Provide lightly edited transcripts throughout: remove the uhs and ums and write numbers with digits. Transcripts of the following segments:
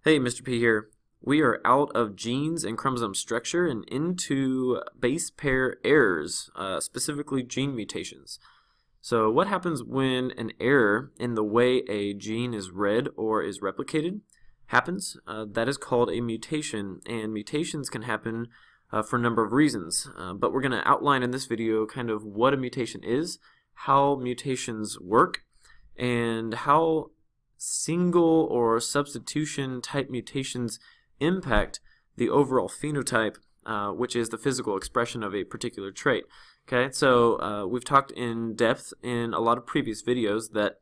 Hey, Mr. P here. We are out of genes and chromosome structure and into base pair errors, specifically gene mutations. So what happens when an error in the way a gene is read or is replicated happens? That is called a mutation, and mutations can happen for a number of reasons. But we're going to outline in this video kind of what a mutation is, how mutations work, and how single or substitution type mutations impact the overall phenotype, which is the physical expression of a particular trait. Okay, so we've talked in depth in a lot of previous videos that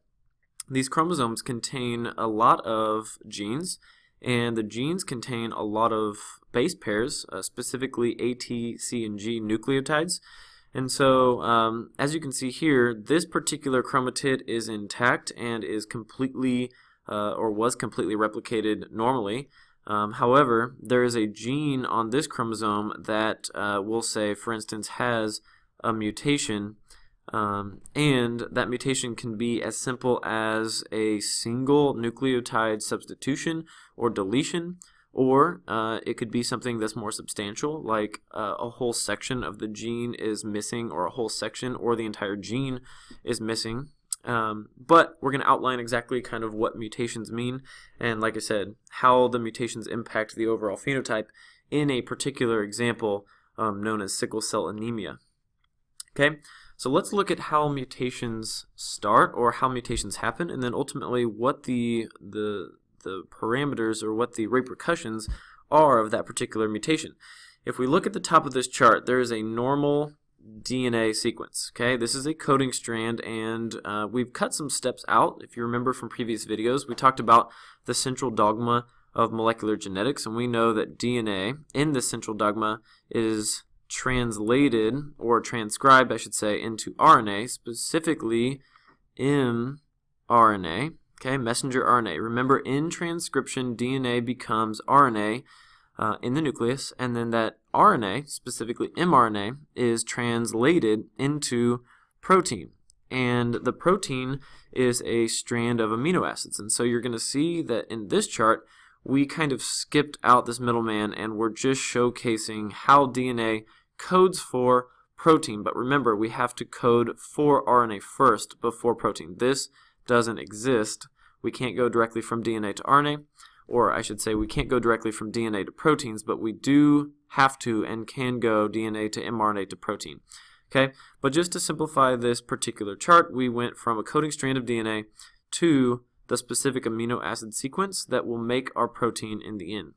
these chromosomes contain a lot of genes, and the genes contain a lot of base pairs, specifically A, T, C, and G nucleotides. And so, as you can see here, this particular chromatid is intact and is completely, or was completely replicated normally. However, there is a gene on this chromosome that we'll say, for instance, has a mutation, and that mutation can be as simple as a single nucleotide substitution or deletion, or it could be something that's more substantial, like a whole section of the gene is missing, or a whole section or the entire gene is missing. But we're going to outline exactly kind of what mutations mean, and like I said, how the mutations impact the overall phenotype in a particular example known as sickle cell anemia. Okay, so let's look at how mutations start, or how mutations happen, and then ultimately what the parameters or what the repercussions are of that particular mutation. If we look at the top of this chart, there is a normal DNA sequence. Okay, this is a coding strand, and we've cut some steps out. If you remember from previous videos, we talked about the central dogma of molecular genetics, and we know that DNA in this central dogma is translated, or transcribed I should say, into RNA, specifically mRNA. Okay, messenger RNA. Remember, in transcription, DNA becomes RNA in the nucleus, and then that RNA, specifically mRNA, is translated into protein. And the protein is a strand of amino acids. And so you're going to see that in this chart, we kind of skipped out this middleman, and we're just showcasing how DNA codes for protein. But remember, we have to code for RNA first before protein. This doesn't exist. We can't go directly from DNA to RNA, or I should say we can't go directly from DNA to proteins, but we do have to and can go DNA to mRNA to protein. Okay, but just to simplify this particular chart, we went from a coding strand of DNA to the specific amino acid sequence that will make our protein in the end.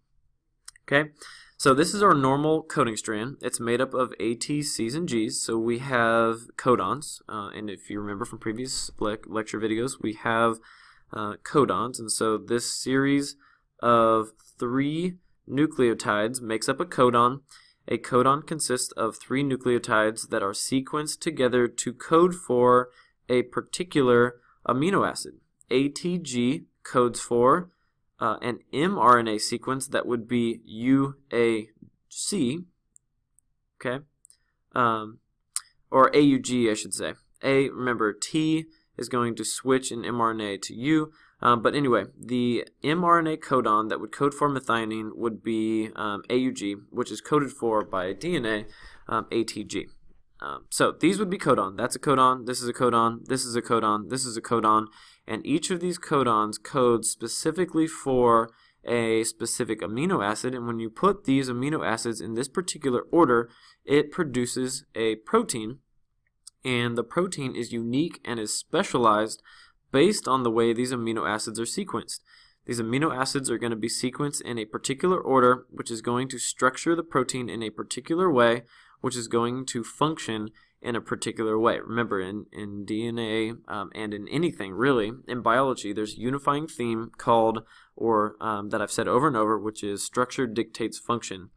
Okay, so this is our normal coding strand. It's made up of A, T, C's, and G's. So we have codons, and if you remember from previous lecture videos, we have codons, and so this series of 3 nucleotides makes up a codon. A codon consists of 3 nucleotides that are sequenced together to code for a particular amino acid. ATG codes for an mRNA sequence that would be UAC, okay, or AUG I should say. Remember, T is going to switch in mRNA to U, but anyway, the mRNA codon that would code for methionine would be AUG, which is coded for by DNA, ATG. So these would be codon. That's a codon, this is a codon, this is a codon, this is a codon, and each of these codons codes specifically for a specific amino acid, and when you put these amino acids in this particular order, it produces a protein, and the protein is unique and is specialized based on the way these amino acids are sequenced. These amino acids are going to be sequenced in a particular order, which is going to structure the protein in a particular way, which is going to function in a particular way. Remember, in DNA and in anything really, in biology, there's a unifying theme called, or that I've said over and over, which is structure dictates function.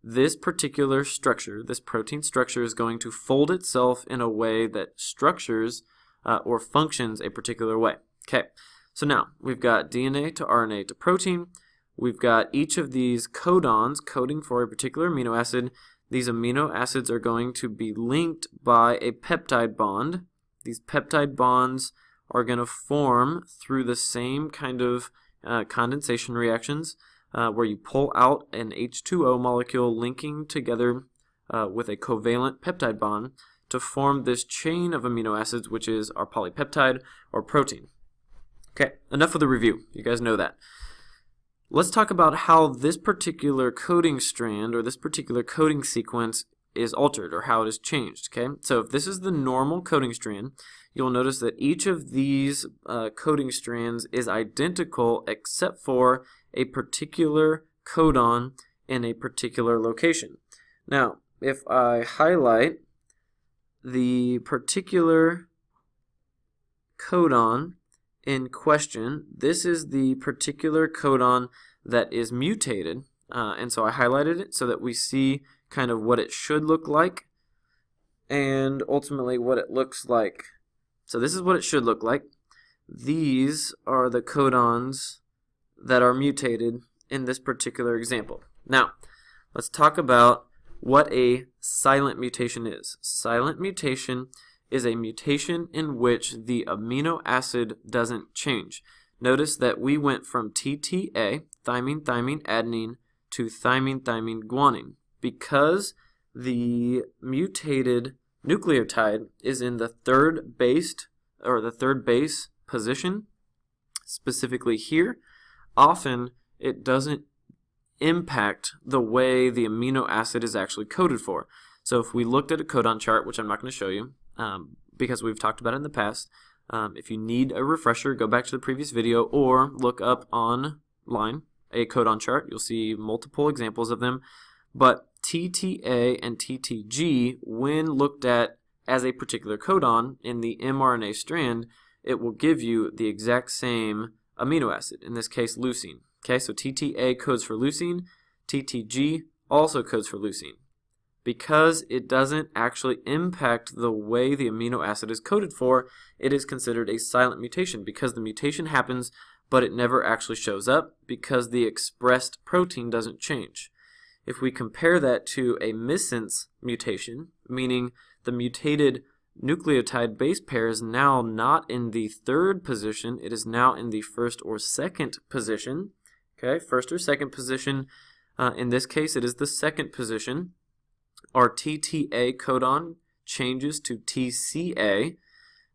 This particular structure, this protein structure, is going to fold itself in a way that structures or functions a particular way. Okay, so now we've got DNA to RNA to protein. We've got each of these codons coding for a particular amino acid. These amino acids are going to be linked by a peptide bond. These peptide bonds are going to form through the same kind of condensation reactions where you pull out an H2O molecule linking together with a covalent peptide bond to form this chain of amino acids, which is our polypeptide or protein. Okay, enough of the review. You guys know that. Let's talk about how this particular coding strand or this particular coding sequence is altered, or how it is changed. Okay, so if this is the normal coding strand, you'll notice that each of these coding strands is identical except for a particular codon in a particular location. Now, if I highlight the particular codon in question, this is the particular codon that is mutated, and so I highlighted it so that we see kind of what it should look like and ultimately what it looks like. So this is what it should look like. These are the codons that are mutated in this particular example. Now, let's talk about what a silent mutation is. Silent mutation is a mutation in which the amino acid doesn't change. Notice that we went from TTA, thymine, thymine, adenine, to thymine, thymine, guanine. Because the mutated nucleotide is in the third base position, specifically here, often it doesn't impact the way the amino acid is actually coded for. So if we looked at a codon chart, which I'm not going to show you because we've talked about it in the past, if you need a refresher, go back to the previous video or look up online a codon chart. You'll see multiple examples of them. But TTA and TTG, when looked at as a particular codon in the mRNA strand, it will give you the exact same amino acid, in this case leucine. Okay, so TTA codes for leucine, TTG also codes for leucine. Because it doesn't actually impact the way the amino acid is coded for, it is considered a silent mutation because the mutation happens but it never actually shows up because the expressed protein doesn't change. If we compare that to a missense mutation, meaning the mutated nucleotide base pair is now not in the third position, it is now in the first or second position. Okay, first or second position. In this case, it is the second position. Our TTA codon changes to TCA.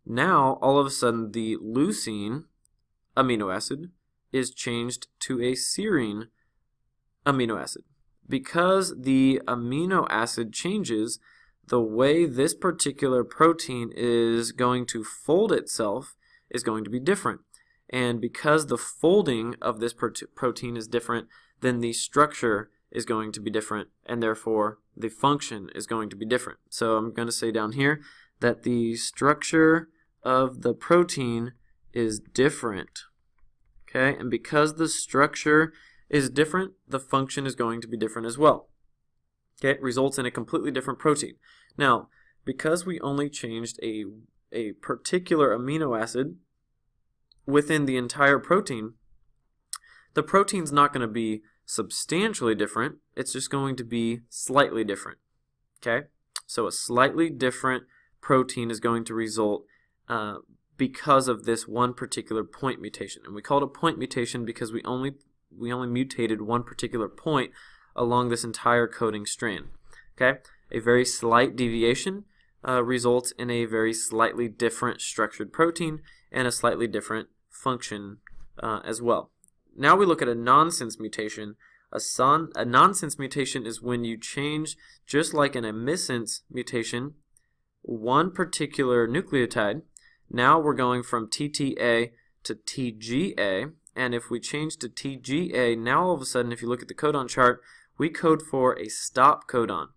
Now, all of a sudden, the leucine amino acid is changed to a serine amino acid. Because the amino acid changes, the way this particular protein is going to fold itself is going to be different. And because the folding of this protein is different, then the structure is going to be different, and therefore the function is going to be different. So I'm going to say down here that the structure of the protein is different. Okay, and because the structure is different, the function is going to be different as well. Okay, it results in a completely different protein. Now, because we only changed a particular amino acid within the entire protein, the protein's not going to be substantially different, it's just going to be slightly different. Okay, so a slightly different protein is going to result because of this one particular point mutation. And we call it a point mutation because we only mutated one particular point along this entire coding strand. Okay, a very slight deviation results in a very slightly different structured protein and a slightly different function as well. Now we look at a nonsense mutation. A nonsense mutation is when you change, just like in a missense mutation, one particular nucleotide. Now we're going from TTA to TGA, and if we change to TGA, now all of a sudden, if you look at the codon chart, we code for a stop codon.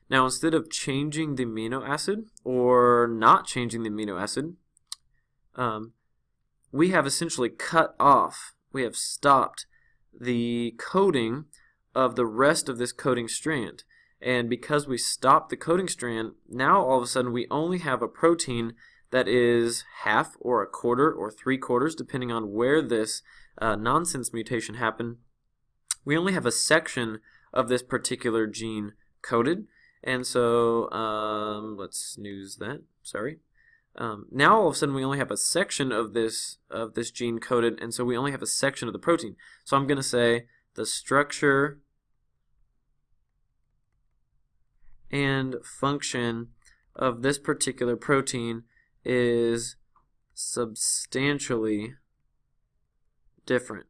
Now instead of changing the amino acid or not changing the amino acid, we have essentially cut off, we have stopped the coding of the rest of this coding strand. And because we stopped the coding strand, now all of a sudden we only have a protein that is half or a quarter or 3/4, depending on where this nonsense mutation happened. We only have a section of this particular gene coded. And so let's snooze that, sorry. Now all of a sudden we only have a section of this gene coded, and so we only have a section of the protein. So I'm going to say the structure and function of this particular protein is substantially different.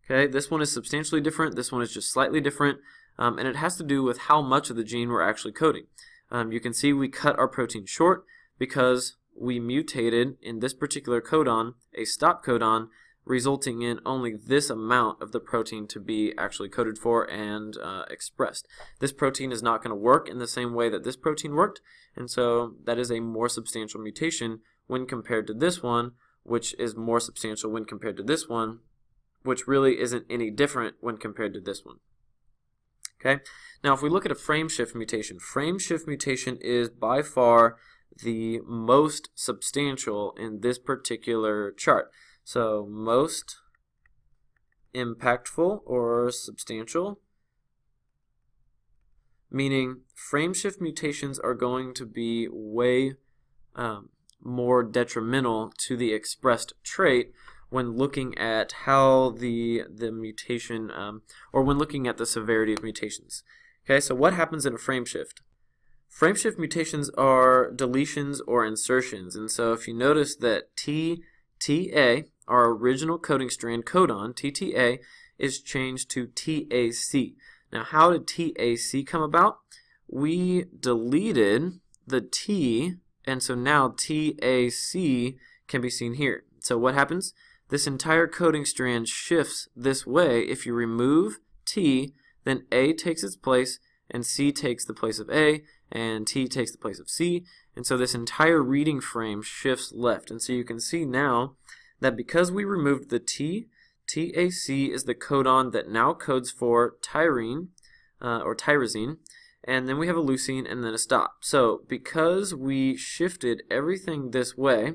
Okay, this one is substantially different, this one is just slightly different, and it has to do with how much of the gene we're actually coding. You can see we cut our protein short because we mutated in this particular codon a stop codon, resulting in only this amount of the protein to be actually coded for and expressed. This protein is not going to work in the same way that this protein worked, and so that is a more substantial mutation when compared to this one, which is more substantial when compared to this one, which really isn't any different when compared to this one. Okay, now if we look at a frameshift mutation is by far the most substantial in this particular chart. So most impactful or substantial, meaning frameshift mutations are going to be way more detrimental to the expressed trait when looking at how the mutation, or when looking at the severity of mutations. Okay, so what happens in a frameshift? Frameshift mutations are deletions or insertions, and so if you notice that TTA, our original coding strand codon, TTA, is changed to TAC. Now, how did TAC come about? We deleted the T, and so now TAC can be seen here. So what happens? This entire coding strand shifts this way. If you remove T, then A takes its place, and C takes the place of A, and T takes the place of C, and so this entire reading frame shifts left. And so you can see now that because we removed the T, TAC is the codon that now codes for tyrine, or tyrosine, and then we have a leucine and then a stop. So because we shifted everything this way,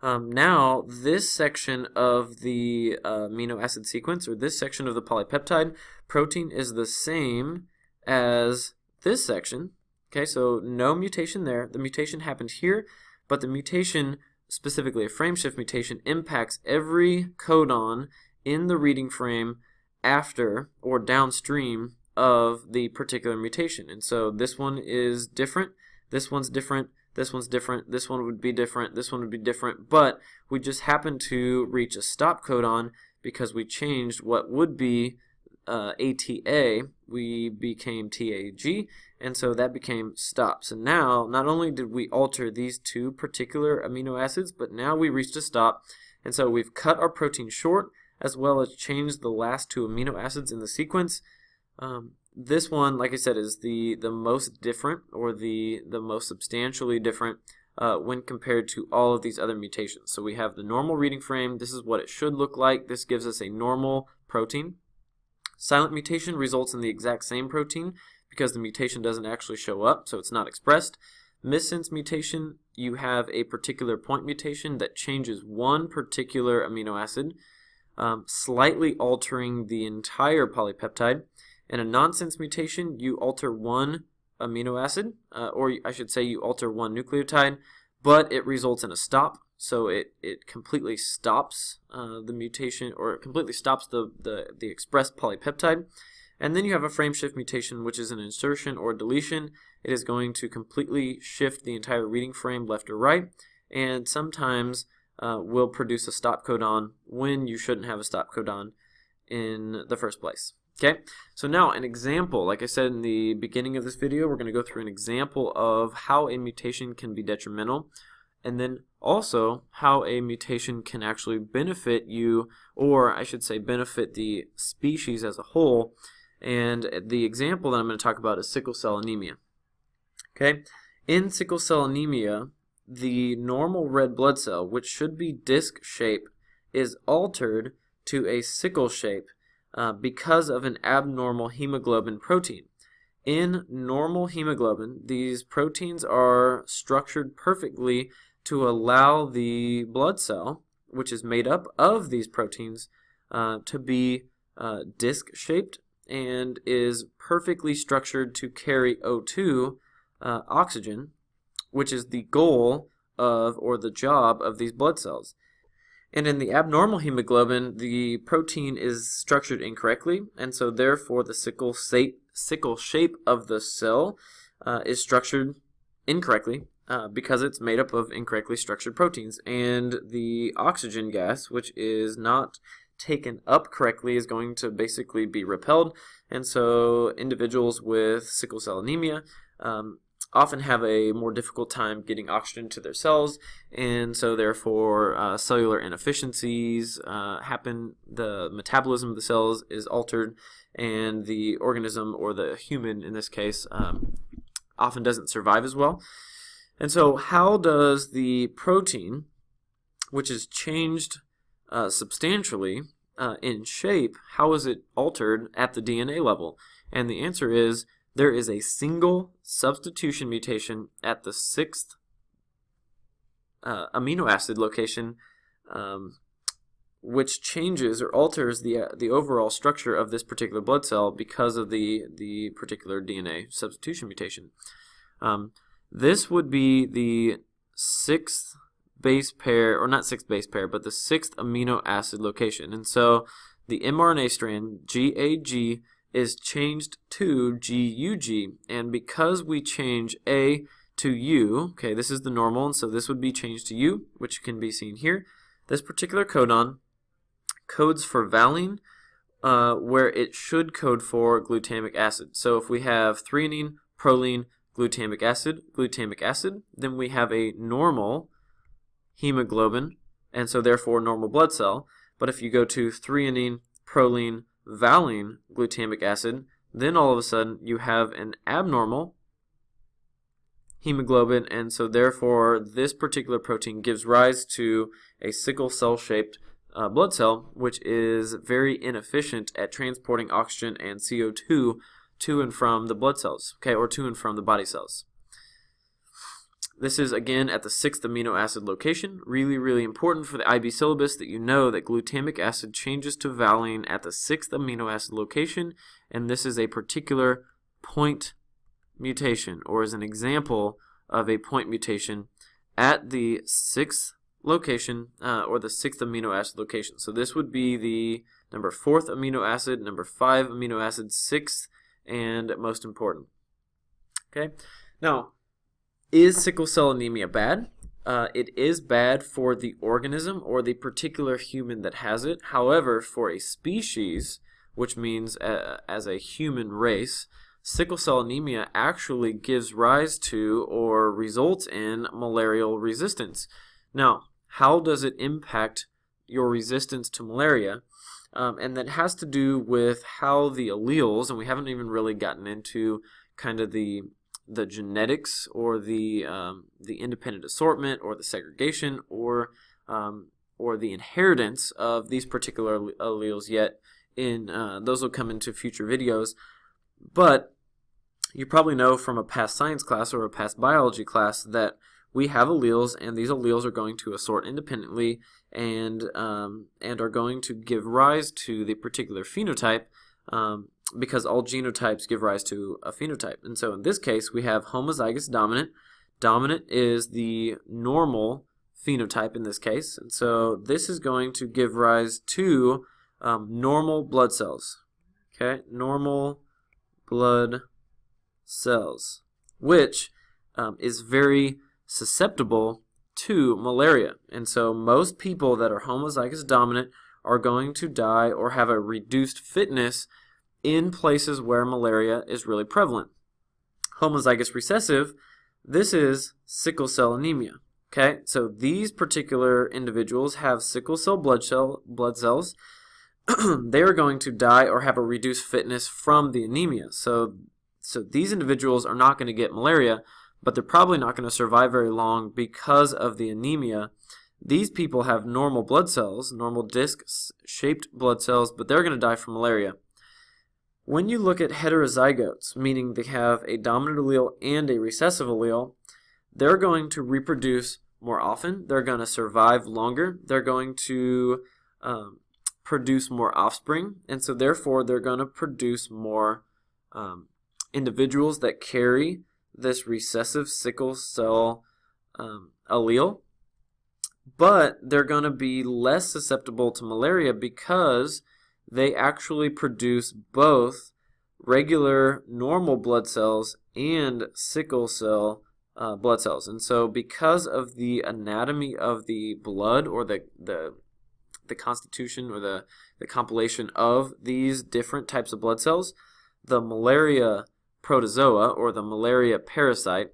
now this section of the amino acid sequence, or this section of the polypeptide protein, is the same as this section. Okay, so no mutation there. The mutation happened here, but the mutation, specifically a frameshift mutation, impacts every codon in the reading frame after or downstream of the particular mutation. And so this one is different, this one's different, this one's different, this one would be different, this one would be different, but we just happened to reach a stop codon because we changed what would be ATA, we became TAG, and so that became stop. So now, not only did we alter these two particular amino acids, but now we reached a stop, and so we've cut our protein short, as well as changed the last two amino acids in the sequence. This one, like I said, is the most different, or the most substantially different when compared to all of these other mutations. So we have the normal reading frame. This is what it should look like. This gives us a normal protein. Silent mutation results in the exact same protein because the mutation doesn't actually show up, so it's not expressed. Missense mutation, you have a particular point mutation that changes one particular amino acid, slightly altering the entire polypeptide. In a nonsense mutation, you alter one amino acid, or I should say you alter one nucleotide, but it results in a stop. So it completely stops the mutation, or it completely stops the expressed polypeptide. And then you have a frameshift mutation, which is an insertion or deletion. It is going to completely shift the entire reading frame left or right, and sometimes will produce a stop codon when you shouldn't have a stop codon in the first place. Okay, so now an example, like I said in the beginning of this video, we're going to go through an example of how a mutation can be detrimental, and then also how a mutation can actually benefit you, or I should say benefit the species as a whole. And the example that I'm going to talk about is sickle cell anemia. Okay, in sickle cell anemia, the normal red blood cell, which should be disc shape, is altered to a sickle shape because of an abnormal hemoglobin protein. In normal hemoglobin, these proteins are structured perfectly to allow the blood cell, which is made up of these proteins, to be disc-shaped and is perfectly structured to carry O2, oxygen, which is the goal of, or the job of, these blood cells. And in the abnormal hemoglobin, the protein is structured incorrectly, and so therefore the sickle shape of the cell is structured incorrectly because it's made up of incorrectly structured proteins. And the oxygen gas, which is not taken up correctly, is going to basically be repelled. And so individuals with sickle cell anemia often have a more difficult time getting oxygen to their cells, and so therefore cellular inefficiencies happen. The metabolism of the cells is altered, and the organism, or the human in this case, often doesn't survive as well. And so how does the protein, which is changed substantially in shape, how is it altered at the DNA level? And the answer is there is a single substitution mutation at the 6th amino acid location, which changes or alters the overall structure of this particular blood cell because of the particular DNA substitution mutation. This would be the 6th base pair, or not 6th base pair, but the 6th amino acid location. And so the mRNA strand, GAG, is changed to GUG, and because we change A to U, okay, this is the normal, and so this would be changed to U, which can be seen here. This particular codon codes for valine, where it should code for glutamic acid. So if we have threonine, proline, glutamic acid, then we have a normal hemoglobin, and so therefore normal blood cell. But if you go to threonine, proline, valine, glutamic acid, then all of a sudden you have an abnormal hemoglobin, and so therefore this particular protein gives rise to a sickle cell shaped blood cell, which is very inefficient at transporting oxygen and CO2 to and from the blood cells, okay, or to and from the body cells. This is again at the 6th amino acid location. Really, really important for the IB syllabus that you know that glutamic acid changes to valine at the 6th amino acid location, and this is a particular point mutation, or is an example of a point mutation at the 6th location, or the 6th amino acid location. So this would be the number 4th amino acid, number 5 amino acid, 6th, and most important. Okay, now, is sickle cell anemia bad? It is bad for the organism or the particular human that has it. However, for a species, which means as a human race, sickle cell anemia actually gives rise to or results in malarial resistance. Now, how does it impact your resistance to malaria? And that has to do with how the alleles, and we haven't even really gotten into kind of the genetics or the independent assortment or the segregation or the inheritance of these particular alleles yet. Those will come into future videos. But you probably know from a past science class or a past biology class that we have alleles, and these alleles are going to assort independently and are going to give rise to the particular phenotype, because all genotypes give rise to a phenotype. And so in this case, we have homozygous dominant. Dominant is the normal phenotype in this case. And so this is going to give rise to normal blood cells. Okay, normal blood cells, which is very susceptible to malaria. And so most people that are homozygous dominant are going to die or have a reduced fitness in places where malaria is really prevalent. Homozygous recessive, this is sickle cell anemia. Okay, so these particular individuals have sickle cell blood cells. They are going to die or have a reduced fitness from the anemia. So these individuals are not going to get malaria, but they're probably not going to survive very long because of the anemia. These people have normal blood cells, normal disc-shaped blood cells, but they're going to die from malaria. When you look at heterozygotes, meaning they have a dominant allele and a recessive allele, they're going to reproduce more often. They're going to survive longer. They're going to produce more offspring, and so therefore they're going to produce more individuals that carry this recessive sickle cell allele. but they're going to be less susceptible to malaria because they actually produce both regular normal blood cells and sickle cell blood cells. And so because of the anatomy of the blood, or the constitution, or the compilation of these different types of blood cells, the malaria protozoa, or the malaria parasite,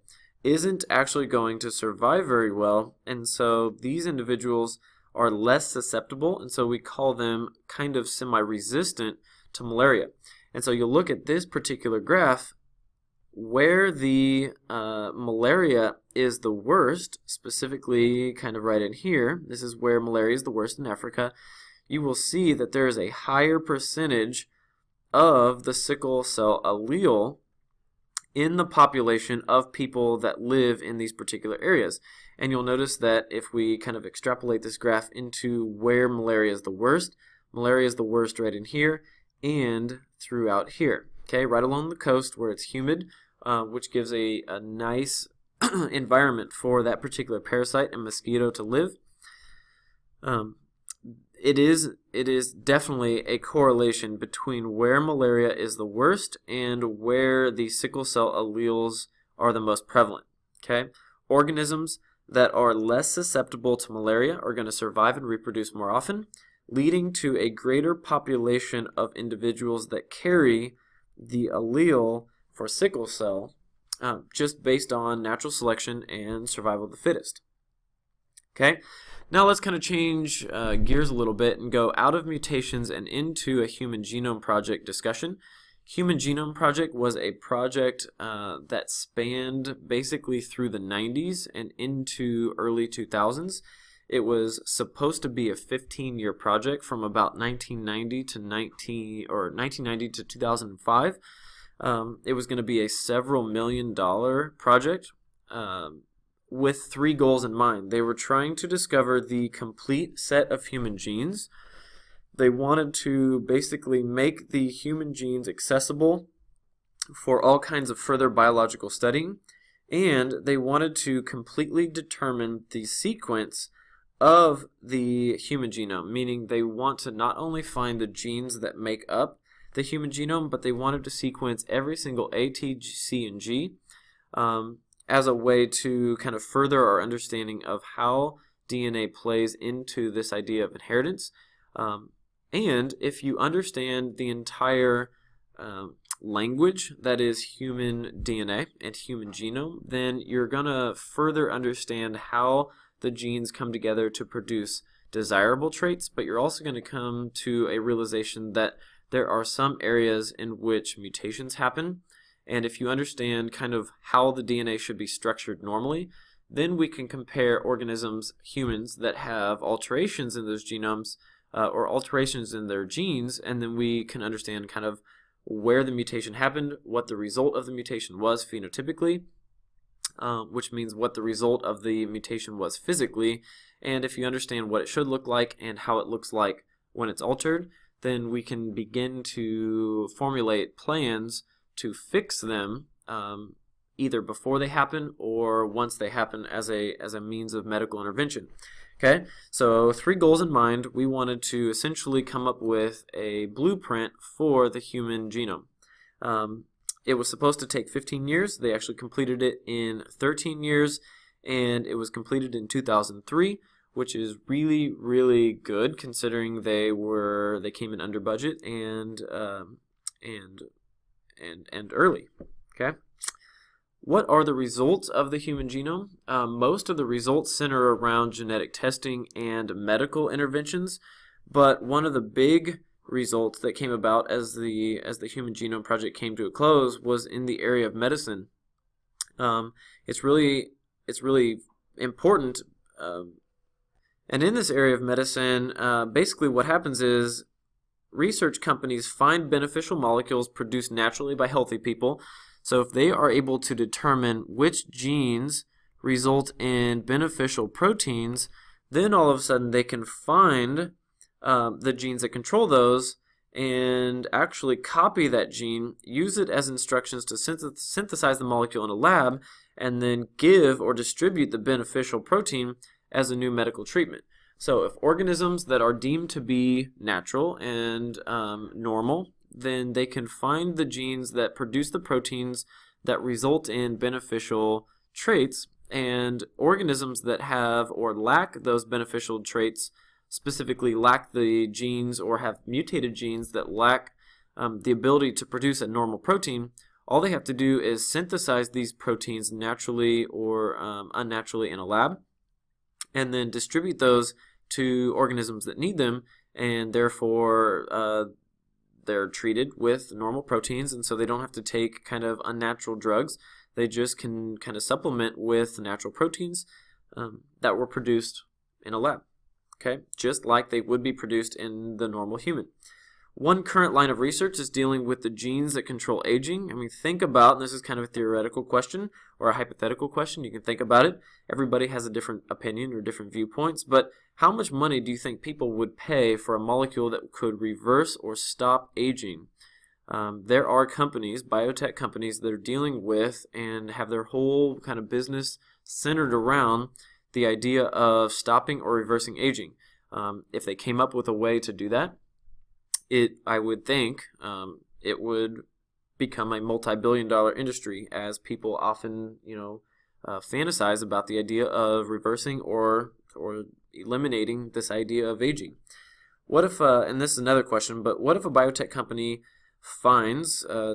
isn't actually going to survive very well, and so these individuals are less susceptible, and so we call them kind of semi-resistant to malaria. And so you'll look at this particular graph where the malaria is the worst, specifically kind of right in here. This is where malaria is the worst in Africa. You will see that there is a higher percentage of the sickle cell allele in the population of people that live in these particular areas. And you'll notice that if we kind of extrapolate this graph into where malaria is the worst right in here and throughout here. Okay, right along the coast where it's humid, which gives a nice environment for that particular parasite and mosquito to live. It is definitely a correlation between where malaria is the worst and where the sickle cell alleles are the most prevalent. Okay, organisms that are less susceptible to malaria are going to survive and reproduce more often, leading to a greater population of individuals that carry the allele for sickle cell, just based on natural selection and survival of the fittest. Okay, now let's kind of change gears a little bit and go out of mutations and into a Human Genome Project discussion. Human Genome Project was a project that spanned basically through the 90s and into early 2000s. It was supposed to be a 15-year project from about 1990 to 2005. It was going to be a several $million project with 3 goals in mind. They were trying to discover the complete set of human genes. They wanted to basically make the human genes accessible for all kinds of further biological studying, and they wanted to completely determine the sequence of the human genome, meaning they want to not only find the genes that make up the human genome, but they wanted to sequence every single A, T, C, and G as a way to kind of further our understanding of how DNA plays into this idea of inheritance. And if you understand the entire language that is human DNA and human genome, then you're going to further understand how the genes come together to produce desirable traits, but you're also going to come to a realization that there are some areas in which mutations happen, and if you understand kind of how the DNA should be structured normally, then we can compare organisms, humans, that have alterations in those genomes or alterations in their genes, and then we can understand kind of where the mutation happened, what the result of the mutation was phenotypically, which means what the result of the mutation was physically. And if you understand what it should look like and how it looks like when it's altered, then we can begin to formulate plans to fix them either before they happen or once they happen as a means of medical intervention. Okay, so 3 goals in mind. We wanted to essentially come up with a blueprint for the human genome. It was supposed to take 15 years. They actually completed it in 13 years, and it was completed in 2003, which is really, really good considering they came in under budget and early. Okay. What are the results of the human genome? Most of the results center around genetic testing and medical interventions, but one of the big results that came about as the Human Genome Project came to a close was in the area of medicine. It's really important, and in this area of medicine, basically what happens is research companies find beneficial molecules produced naturally by healthy people. So if they are able to determine which genes result in beneficial proteins, then all of a sudden they can find the genes that control those and actually copy that gene, use it as instructions to synthesize the molecule in a lab, and then give or distribute the beneficial protein as a new medical treatment. So if organisms that are deemed to be natural and normal, then they can find the genes that produce the proteins that result in beneficial traits, and organisms that have or lack those beneficial traits, specifically lack the genes or have mutated genes that lack the ability to produce a normal protein, all they have to do is synthesize these proteins naturally or unnaturally in a lab, and then distribute those to organisms that need them, and therefore they're treated with normal proteins, and so they don't have to take kind of unnatural drugs. They just can kind of supplement with natural proteins that were produced in a lab, okay? Just like they would be produced in the normal human. One current line of research is dealing with the genes that control aging. I mean, think about, and this is kind of a theoretical question or a hypothetical question, you can think about it. Everybody has a different opinion or different viewpoints, but how much money do you think people would pay for a molecule that could reverse or stop aging? There are companies, biotech companies, that are dealing with and have their whole kind of business centered around the idea of stopping or reversing aging. If they came up with a way to do that, I would think it would become a multi-billion-dollar industry, as people often, fantasize about the idea of reversing or eliminating this idea of aging. What if, and this is another question, but what if a biotech company finds a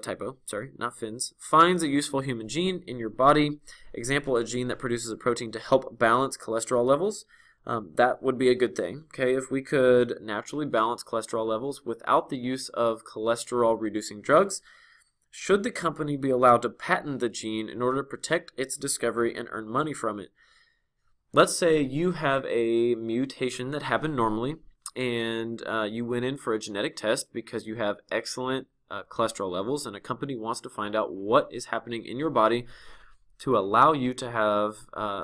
useful human gene in your body, example, a gene that produces a protein to help balance cholesterol levels? That would be a good thing, okay? If we could naturally balance cholesterol levels without the use of cholesterol-reducing drugs, should the company be allowed to patent the gene in order to protect its discovery and earn money from it? Let's say you have a mutation that happened normally, and you went in for a genetic test because you have excellent cholesterol levels, and a company wants to find out what is happening in your body to allow you to have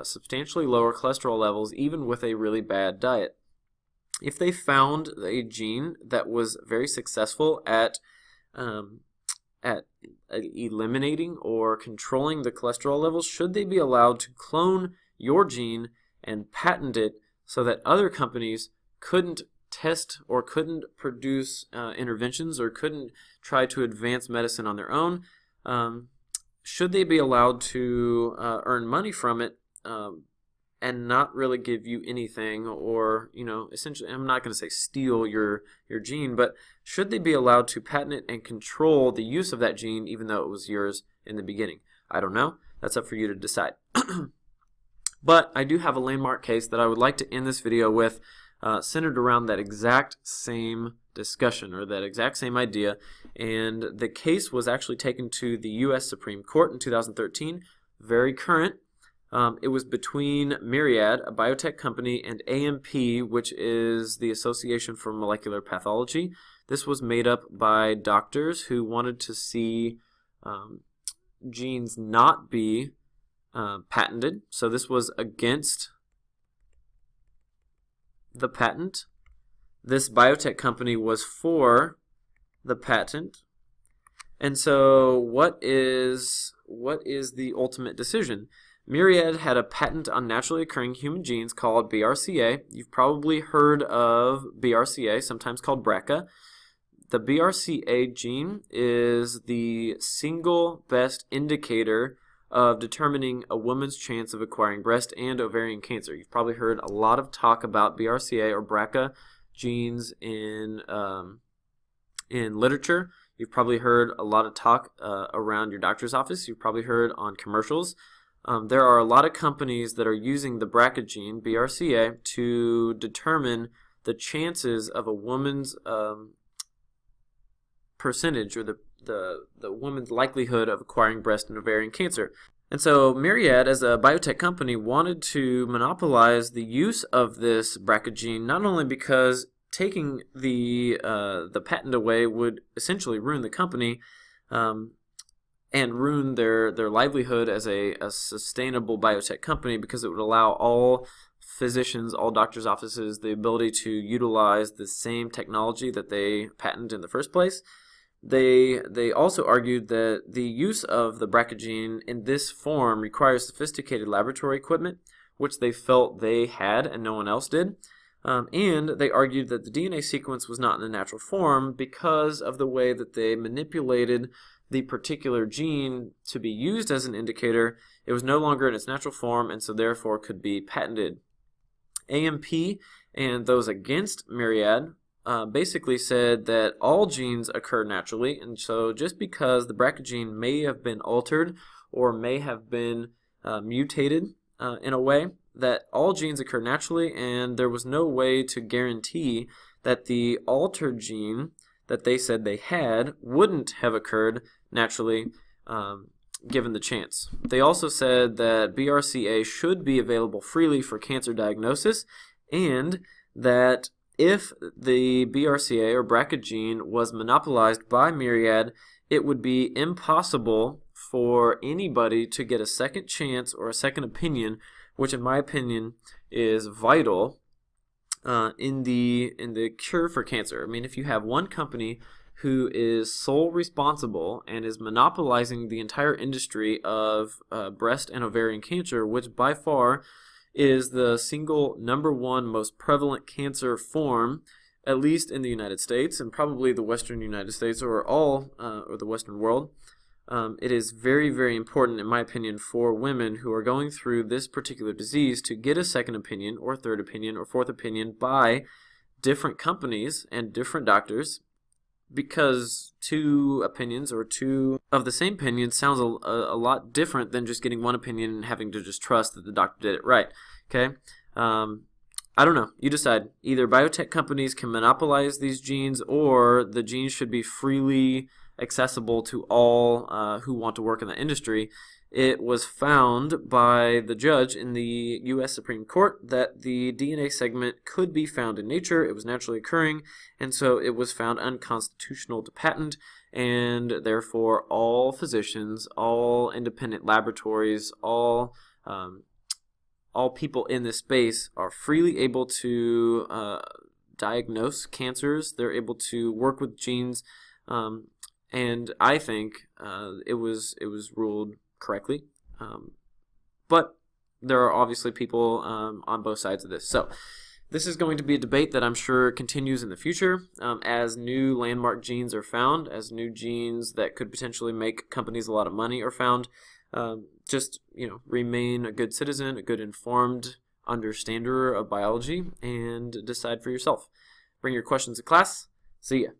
substantially lower cholesterol levels even with a really bad diet. If they found a gene that was very successful at eliminating or controlling the cholesterol levels, should they be allowed to clone your gene and patent it so that other companies couldn't test or couldn't produce interventions or couldn't try to advance medicine on their own? Should they be allowed to earn money from it and not really give you anything, or essentially, I'm not going to say steal your gene, but should they be allowed to patent it and control the use of that gene even though it was yours in the beginning? I don't know. That's up for you to decide. But I do have a landmark case that I would like to end this video with, centered around that exact same discussion or that exact same idea, and the case was actually taken to the U.S. Supreme Court in 2013, very current. It was between Myriad, a biotech company, and AMP, which is the Association for Molecular Pathology. This was made up by doctors who wanted to see genes not be patented. So this was against the patent. This biotech company was for the patent. And so what is the ultimate decision? Myriad had a patent on naturally occurring human genes called Brca. You've probably heard of Brca, sometimes called Brca. The Brca gene is the single best indicator of determining a woman's chance of acquiring breast and ovarian cancer. You've probably heard a lot of talk about Brca or Brca genes in literature. You've probably heard a lot of talk around your doctor's office. You've probably heard on commercials. There are a lot of companies that are using the Brca gene, Brca, to determine the chances of a woman's percentage, or the woman's likelihood of acquiring breast and ovarian cancer. And so Myriad, as a biotech company, wanted to monopolize the use of this Brca gene, not only because taking the patent away would essentially ruin the company and ruin their livelihood as a sustainable biotech company, because it would allow all physicians, all doctors' offices, the ability to utilize the same technology that they patented in the first place. They also argued that the use of the Brca gene in this form requires sophisticated laboratory equipment, which they felt they had and no one else did. And they argued that the DNA sequence was not in the natural form because of the way that they manipulated the particular gene to be used as an indicator. It was no longer in its natural form, and so therefore could be patented. AMP and those against Myriad basically said that all genes occur naturally, and so just because the Brca gene may have been altered or may have been mutated in a way, that all genes occur naturally, and there was no way to guarantee that the altered gene that they said they had wouldn't have occurred naturally given the chance. They also said that BRCA should be available freely for cancer diagnosis, and that if the BRCA or Brca gene was monopolized by Myriad, it would be impossible for anybody to get a second chance or a second opinion, which in my opinion is vital in the cure for cancer. I mean, if you have one company who is sole responsible and is monopolizing the entire industry of breast and ovarian cancer, which by far is the single #1 most prevalent cancer form, at least in the United States and probably the Western United States or the Western world. It is very, very important, in my opinion, for women who are going through this particular disease to get a second opinion or third opinion or fourth opinion by different companies and different doctors, because two opinions or two of the same opinion sounds a lot different than just getting one opinion and having to just trust that the doctor did it right. Okay? I don't know. You decide. Either biotech companies can monopolize these genes, or the genes should be freely accessible to all who want to work in the industry. It was found by the judge in the U.S. Supreme Court that the DNA segment could be found in nature. It was naturally occurring, and so it was found unconstitutional to patent, and therefore all physicians, all independent laboratories, all people in this space are freely able to diagnose cancers. They're able to work with genes, and I think it was ruled correctly, but there are obviously people on both sides of this. So this is going to be a debate that I'm sure continues in the future as new landmark genes are found, as new genes that could potentially make companies a lot of money are found. Just remain a good citizen, a good informed understander of biology, and decide for yourself. Bring your questions to class. See ya.